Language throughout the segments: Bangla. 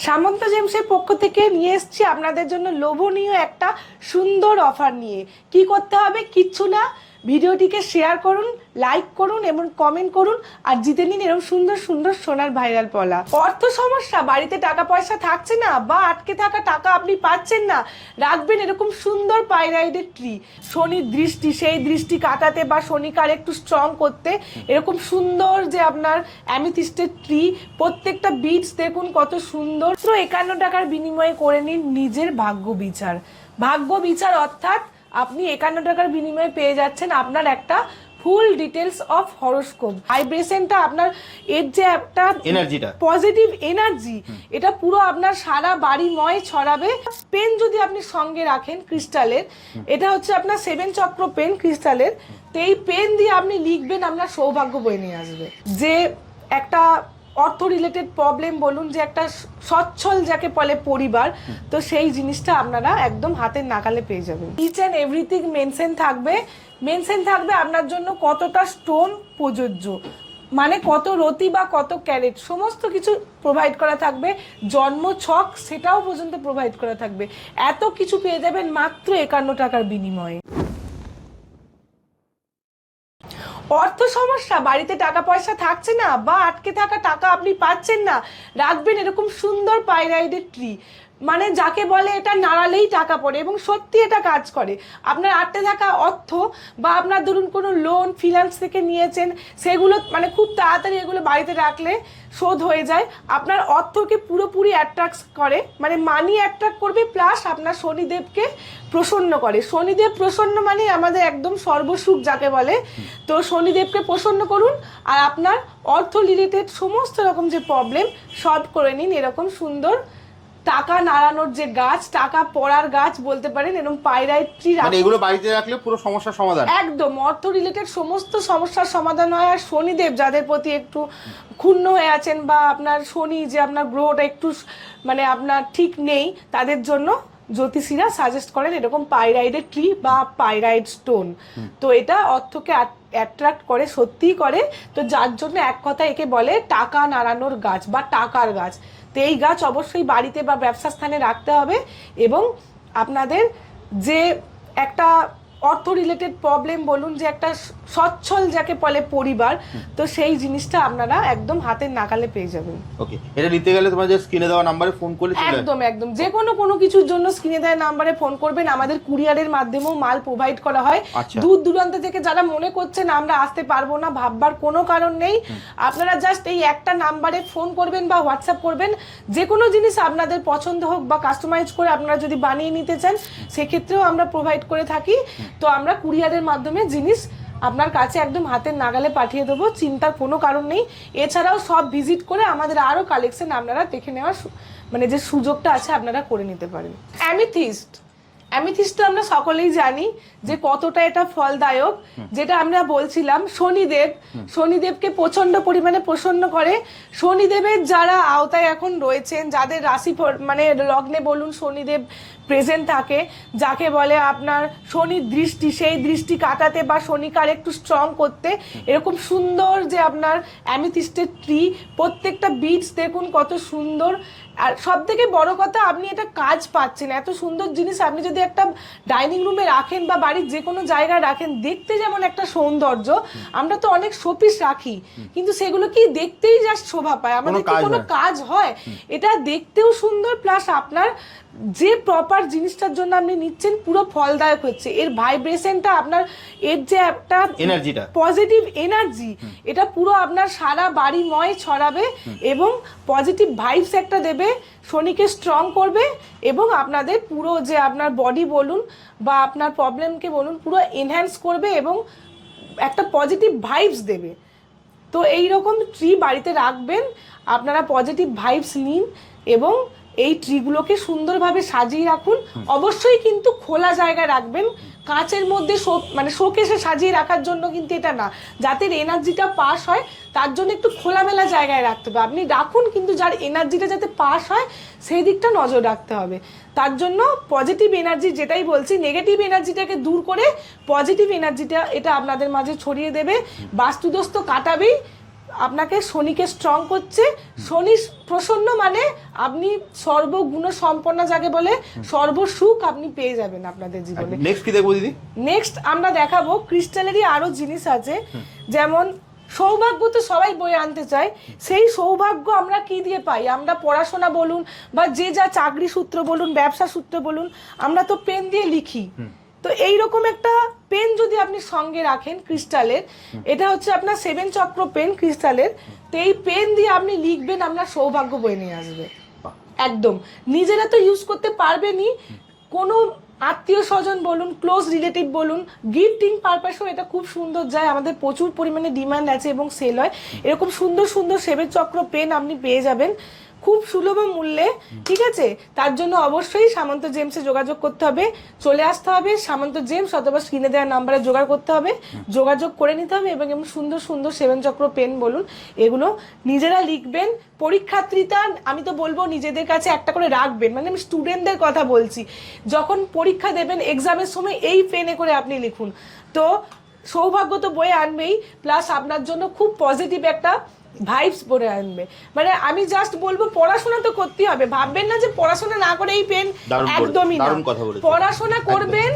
সামন্ত জেমসের পক্ষ থেকে নিয়ে এসেছি আপনাদের জন্য লোভনীয় একটা সুন্দর অফার নিয়ে। কি করতে হবে? কিচ্ছু না, ভিডিওটিকে শেয়ার করুন, লাইক করুন এবং কমেন্ট করুন আর জিতে নিন এরকম সুন্দর সুন্দর সোনার ভাইরাল পলা। অর্থ সমস্যা, বাড়িতে টাকা পয়সা থাকছে না বা আটকে থাকা টাকা আপনি পাচ্ছেন না, রাখবেন এরকম সুন্দর পাইরাইডের ট্রি। শনির দৃষ্টি, সেই দৃষ্টি কাটাতে বা শনিকার একটু স্ট্রং করতে এরকম সুন্দর যে আপনার অ্যামিথিস্টের ট্রি, প্রত্যেকটা বিটস দেখুন কত সুন্দর। তো 51 টাকার বিনিময়ে করে নিন নিজের ভাগ্য বিচার। ভাগ্য বিচার অর্থাৎ আপনি 51 টাকার বিনিময়ে পেয়ে যাচ্ছেন আপনার একটা ফুল ডিটেলস অফ হরোস্কোপ। ভাইব্রেশনটা আপনার, এর যে একটা এনার্জিটা, পজিটিভ এনার্জি, এটা পুরো আপনার সারা বাড়িময় ছড়াবে। পেন যদি আপনি সঙ্গে রাখেন ক্রিস্টালের, এটা হচ্ছে আপনার 7 চক্র পেন ক্রিস্টালের। তো এই পেন দিয়ে আপনি লিখবেন, আপনার সৌভাগ্য বয়ে নিয়ে আসবে। যে একটা অর্থ রিলেটেড প্রবলেম বলুন, যে একটা সচ্ছল যাকে বলে পরিবার, তো সেই জিনিসটা আপনারা একদম হাতের নাগালে পেয়ে যাবেন। ইচ অ্যান্ড এভরিথিং মেনশন থাকবে আপনার জন্য কতটা স্টোন প্রযোজ্য, মানে কত রতি বা কত ক্যারেট, সমস্ত কিছু প্রোভাইড করা থাকবে। জন্ম ছক সেটাও পর্যন্ত প্রোভাইড করা থাকবে। এত কিছু পেয়ে যাবেন মাত্র 51 টাকার বিনিময়ে। অর্থ সমস্যা, বাড়িতে টাকা পয়সা থাকছে না বা আটকে থাকা টাকা আপনি পাচ্ছেন না, রাখবেন এরকম সুন্দর পাইরাইডের ট্রি। মানে যাকে বলে এটা নাড়ালেই টাকা পড়ে এবং সত্যি এটা কাজ করে। আপনার আটকে থাকা অর্থ বা আপনার ধরুন কোনো লোন ফিনান্স থেকে নিয়েছেন, সেগুলো মানে খুব তাড়াতাড়ি এগুলো বাড়িতে রাখলে শোধ হয়ে যায়। আপনার অর্থকে পুরোপুরি অ্যাট্রাক্ট করে, মানে মানি অ্যাট্রাক্ট করবে, প্লাস আপনার শনিদেবকে প্রসন্ন করে। শনিদেব প্রসন্ন মানে আমাদের একদম সর্বসুখ যাকে বলে। তো শনিদেবকে প্রসন্ন করুন আর আপনার অর্থ রিলেটেড সমস্ত রকম যে প্রবলেম সলভ করে নিন এরকম সুন্দর টাকা নাড়ানোর যে গাছ, টাকা পড়ার গাছ বলতে পারেন, এরকম পাইরাইড ট্রি। মানে এগুলো বাড়িতে রাখলে পুরো সমস্যার সমাধান, একদম অর্থ রিলেটেড সমস্ত সমস্যার সমাধান হয়। আর শনিদেব যাদের প্রতি একটু ক্ষুণ্ণ হয়ে আছেন বা আপনার শনি যে আপনার গ্রহটা একটু মানে আপনার ঠিক নেই, তাদের জন্য জ্যোতিষীরা সাজেস্ট করেন এরকম পাইরাইডের ট্রি বা পাইরাইড স্টোন। তো এটা অর্থকে অ্যাট্রাক্ট করে, সত্যিই করে। তো যার জন্য এক কথা একে বলে টাকা নাড়ানোর গাছ বা টাকার গাছ। তো এই গাছ অবশ্যই বাড়িতে বা ব্যবসা স্থানে রাখতে হবে। এবং আপনাদের যে একটা অর্থ রিলেটেড প্রবলেম বলুন, যে একটা সচ্ছল যাকে বলে পরিবার, তো সেই জিনিসটা আপনারা একদম হাতের নাগালে পেয়ে যাবেন। ওকে, এটা নিতে গেলে তোমার যে স্ক্রিনে দেওয়া নাম্বারে ফোন করলে একদম যে কোনো কিছুর জন্য স্ক্রিনে দেওয়া নাম্বারে ফোন করবেন। আমাদের কুরিয়ারের মাধ্যমেও মাল প্রোভাইড করা হয়। দূর দূরান্ত থেকে যারা মনে করছেন আমরা আসতে পারবো না, ভাববার কোনো কারণ নেই। আপনারা জাস্ট এই একটা নাম্বারে ফোন করবেন বা হোয়াটসঅ্যাপ করবেন। যে কোনো জিনিস আপনাদের পছন্দ হোক বা কাস্টমাইজ করে আপনারা যদি বানিয়ে নিতে চান, সেক্ষেত্রেও আমরা প্রোভাইড করে থাকি। তো আমরা কুরিয়ারের মাধ্যমে জিনিস আপনার কাছে একদম হাতের নাগালে পাঠিয়ে দেবো, চিন্তার কোনো কারণ নেই। এছাড়াও সব ভিজিট করে আমাদের আরও কালেকশন আপনারা দেখে নেওয়ার মানে যে সুযোগটা আছে আপনারা করে নিতে পারেন। অ্যামিথিস্ট আমরা সকলেই জানি যে কতটা এটা ফলদায়ক। যেটা আমরা বলছিলাম, শনিদেবকে প্রচন্ড পরিমাণে প্রসন্ন করে। শনিদেবের যারা আওতায় এখন রয়েছেন, যাদের রাশি মানে লগ্নে বলুন শনিদেব প্রেজেন্ট থাকে, যাকে বলে আপনার শনির দৃষ্টি, সেই দৃষ্টি কাটাতে বা শনিকার একটু স্ট্রং করতে এরকম সুন্দর যে আপনার অ্যামিথিস্টের ট্রি, প্রত্যেকটা বিটস দেখুন কত সুন্দর। আর সব থেকে বড় কথা, আপনি এটা কাজ পাচ্ছেন। এত সুন্দর জিনিস আপনি যদি একটা ডাইনিং রুমে রাখেন বা বাড়ির যে কোনো জায়গায় রাখেন, দেখতে যেমন একটা সৌন্দর্য। আমরা তো অনেক শোপিস রাখি, কিন্তু সেগুলো কি দেখতেই জাস্ট শোভা পায়, আমাদের কি কোনো কাজ হয়? এটা দেখতেও সুন্দর, প্লাস আপনার যে প্রপার জিনিসটার জন্য আপনি নিচ্ছেন পুরো ফলদায়ক হচ্ছে। এর ভাইব্রেশনটা আপনার, এর যে একটা এনার্জিটা, পজিটিভ এনার্জি, এটা পুরো আপনার সারা বাড়িময় ছড়াবে এবং পজিটিভ ভাইবস একটা দেবে, শনিকে স্ট্রং করবে এবং আপনাদের পুরো যে আপনার বডি বলুন বা আপনার প্রবলেমকে বলুন পুরো এনহ্যান্স করবে এবং একটা পজিটিভ ভাইবস দেবে। তো এই রকম ট্রি বাড়িতে রাখবেন, আপনারা পজিটিভ ভাইবস নিন এবং এই ট্রিগুলোকে সুন্দরভাবে সাজিয়ে রাখুন। অবশ্যই কিন্তু খোলা জায়গায় রাখবেন, কাঁচের মধ্যে মানে শোকেসে সাজিয়ে রাখার জন্য কিন্তু এটা না, যাতে এনার্জিটা পাস হয় তার জন্য একটু খোলামেলা জায়গায় রাখতে হবে। আপনি রাখুন, কিন্তু যার এনার্জিটা যাতে পাস হয় সেই দিকটা নজর রাখতে হবে। তার জন্য পজিটিভ এনার্জি, যেটাই বলছি, নেগেটিভ এনার্জিটাকে দূর করে পজিটিভ এনার্জিটা এটা আপনাদের মাঝে ছড়িয়ে দেবে, বাস্তুদোষ তো কাটাবেই, আপনাকে শনিকে স্ট্রং করছে। শনি প্রসন্ন মানে আপনি সর্বগুণ সম্পন্ন, যাকে বলে সর্বসুখ আপনি পেয়ে যাবেন আপনাদের জীবনে। নেক্সট কি দেখবো দিদি? নেক্সট আমরা দেখাবো ক্রিস্টালেরই আরো জিনিস আছে, যেমন সৌভাগ্য তো সবাই বয়ে আনতে চায়, সেই সৌভাগ্য আমরা কি দিয়ে পাই? আমরা পড়াশোনা বলুন বা যে যা চাকরি সূত্র বলুন, ব্যবসা সূত্র বলুন, আমরা তো পেন দিয়ে লিখি। তো এইরকম একটা পেন যদি আপনি সঙ্গে রাখেন ক্রিস্টালের, এটা হচ্ছে আপনার 7 চক্র পেন ক্রিস্টালের, তো এই পেন দিয়ে আপনি লিখবেন, আপনার সৌভাগ্য বয়ে নিয়ে আসবে। একদম নিজেরা তো ইউজ করতে পারবেনই, কোনো আত্মীয় স্বজন বলুন, ক্লোজ রিলেটিভ বলুন, গিফটিং পারপাসেও এটা খুব সুন্দর যায়। আমাদের প্রচুর পরিমাণে ডিমান্ড আছে এবং সেল হয়। এরকম সুন্দর সুন্দর 7 চক্র পেন আপনি পেয়ে যাবেন খুব সুলভ মূল্যে, ঠিক আছে? তার জন্য অবশ্যই সামন্ত জেমসে যোগাযোগ করতে হবে, চলে আসতে হবে সামন্ত জেমস, অথবা স্ক্রিনে দেওয়া নাম্বারে জোগাড় করতে হবে, যোগাযোগ করে নিতে হবে এবং এমন সুন্দর সুন্দর 7 চক্র পেন বলুন, এগুলো নিজেরা লিখবেন। পরীক্ষার্থীরা আমি তো বলবো নিজেদের কাছে একটা করে রাখবেন, মানে আমি স্টুডেন্টদের কথা বলছি, যখন পরীক্ষা দেবেন এক্সামের সময় এই পেনে করে আপনি লিখুন, তো সৌভাগ্য তো বয়ে আনবেই, প্লাস আপনার জন্য খুব পজিটিভ একটা ভাইবস বলে আনবে। মানে আমি জাস্ট বলবো পড়াশোনা তো করতে হবে, ভাববেন না যে পড়াশোনা না করে এই পেন, একদমই না, পড়াশোনা করবেন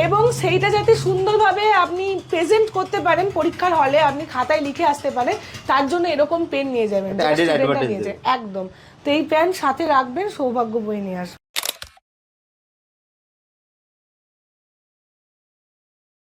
এবং সেইটা যাতে সুন্দরভাবে আপনি প্রেজেন্ট করতে পারেন পরীক্ষার হলে, আপনি খাতায় লিখে আসতে পারেন, তার জন্য এরকম পেন নিয়ে যাবেন একদম। তো এই পেন সাথে রাখবেন, সৌভাগ্য বয়ে নিয়ে আসবেন।